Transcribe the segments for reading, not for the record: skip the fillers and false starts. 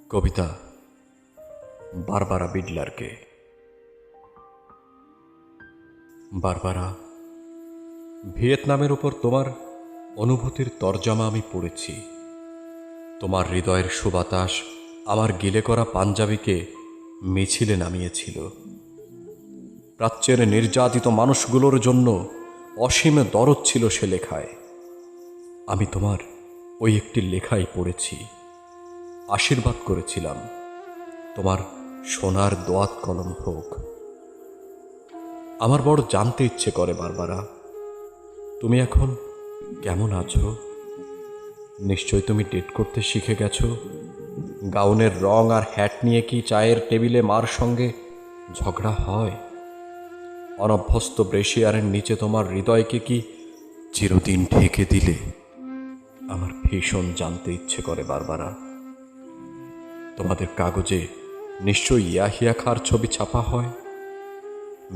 কবিতা Barbara বিডলারকে। Barbara, ভিয়েতনামের উপর তোমার অনুভূতির তরজমা আমি পড়েছি। তোমার হৃদয়ের সুবাতাস আমার গিলে করা পাঞ্জাবিকে মিছিলে নামিয়েছিল। প্রাচ্যের নির্যাতিত মানুষগুলোর জন্য অসীম দরদ ছিল সে লেখায়। আমি তোমার ওই একটি লেখাই পড়েছি, আশীর্বাদ করেছিলাম তোমার সোনার দোয়াত কলম হোক। আমার বড় জানতে ইচ্ছে করে বারবারা, তুমি এখন কেমন আছো? নিশ্চয় তুমি ডেট করতে শিখে গেছো। গাউনের রং আর হ্যাট নিয়ে কি চায়ের টেবিলে মার সঙ্গে ঝগড়া হয়? অনভ্যস্ত ব্রেশিয়ারের নিচে তোমার হৃদয়কে কি চিরদিন ঢেকে দিলে? আমার ভীষণ জানতে ইচ্ছে করে বারবারা। তোমাদের কাগজে নিশ্চয়ই ইয়াহিয়া খাঁর ছবি ছাপা হয়।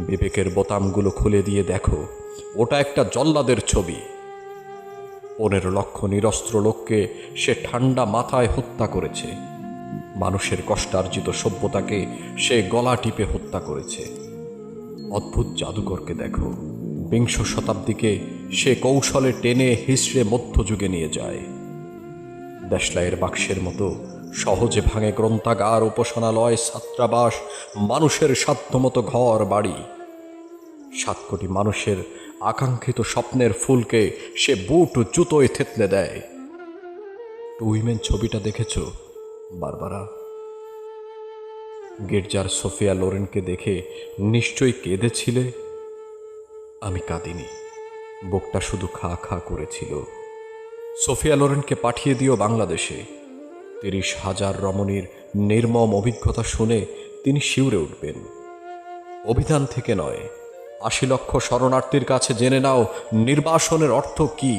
বিবেকের বোতামগুলো খুলে দিয়ে দেখো, ওটা একটা জল্লাদের ছবি। 15 লক্ষ নিরস্ত্র লোককে সে ঠান্ডা মাথায় হত্যা করেছে। মানুষের কষ্টার্জিত সভ্যতাকে সে গলা টিপে হত্যা করেছে। অদ্ভুত জাদুকরকে দেখো, বিংশ শতাব্দীকে সে কৌশলে টেনে হিসড়ে মধ্যযুগে নিয়ে যায়। দেশলাইয়ের বাক্সের মতো সহজে ভাঙে গ্রন্থাগার, উপাসনালয়, ছাত্রাবাস, মানুষের সাধ্যমতো ঘর বাড়ি। 7 কোটি মানুষের আকাঙ্ক্ষিত স্বপ্নের ফুলকে সে বুট জুতোয় থেতলে দেয়। টু উইমেন ছবিটা দেখেছ বারবারা? গির্জার সোফিয়া লোরেনকে দেখে নিশ্চয়ই কেঁদেছিলে। আমি কাঁদিনি, বুকটা শুধু খা খা করেছিল। সোফিয়া লোরেনকে পাঠিয়ে দিও বাংলাদেশে। 30,000 রমণীর নির্মম অভিজ্ঞতা শুনে তিনি শিউরে উঠবেন। অভিধান থেকে নয়, 80 লক্ষ শরণার্থীর কাছে জেনে নাও নির্বাসনের অর্থ কি।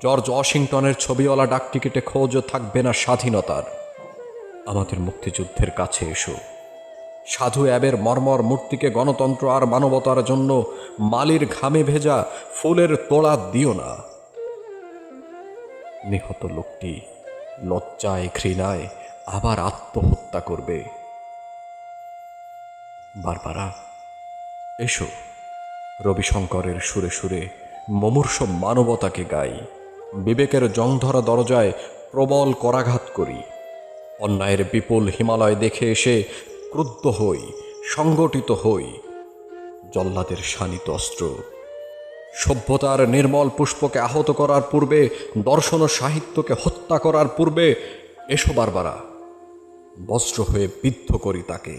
জর্জ ওয়াশিংটনের ছবিওয়ালা ডাকটিকিটে খোঁজও থাকবে না স্বাধীনতার। আমাদের মুক্তিযুদ্ধের কাছে এসো। সাধু অ্যাবের মর্মর মূর্তিকে গণতন্ত্র আর মানবতার জন্য মালির ঘামে ভেজা ফুলের তোড়া দিও না। নিহত লোকটি লজ্জায় ঘৃণায় আবার আত্মহত্যা করবে। বারবারা, এসো, রবিশঙ্করের সুরে সুরে মুমূর্ষ মানবতাকে গাই। বিবেকের জংধরা দরজায় প্রবল করাঘাত করি। অন্যায়ের বিপুল হিমালয় দেখে এসে ক্রুদ্ধ হই, সংগঠিত হই। জল্লাদের শানিত অস্ত্র, সভ্যতার নির্মল পুষ্পকে আহত করার পূর্বে, দর্শন ও সাহিত্যকে হত্যা করার পূর্বে এসো বারবারা, বস্ত্র হয়ে বিদ্ধ করি তাকে।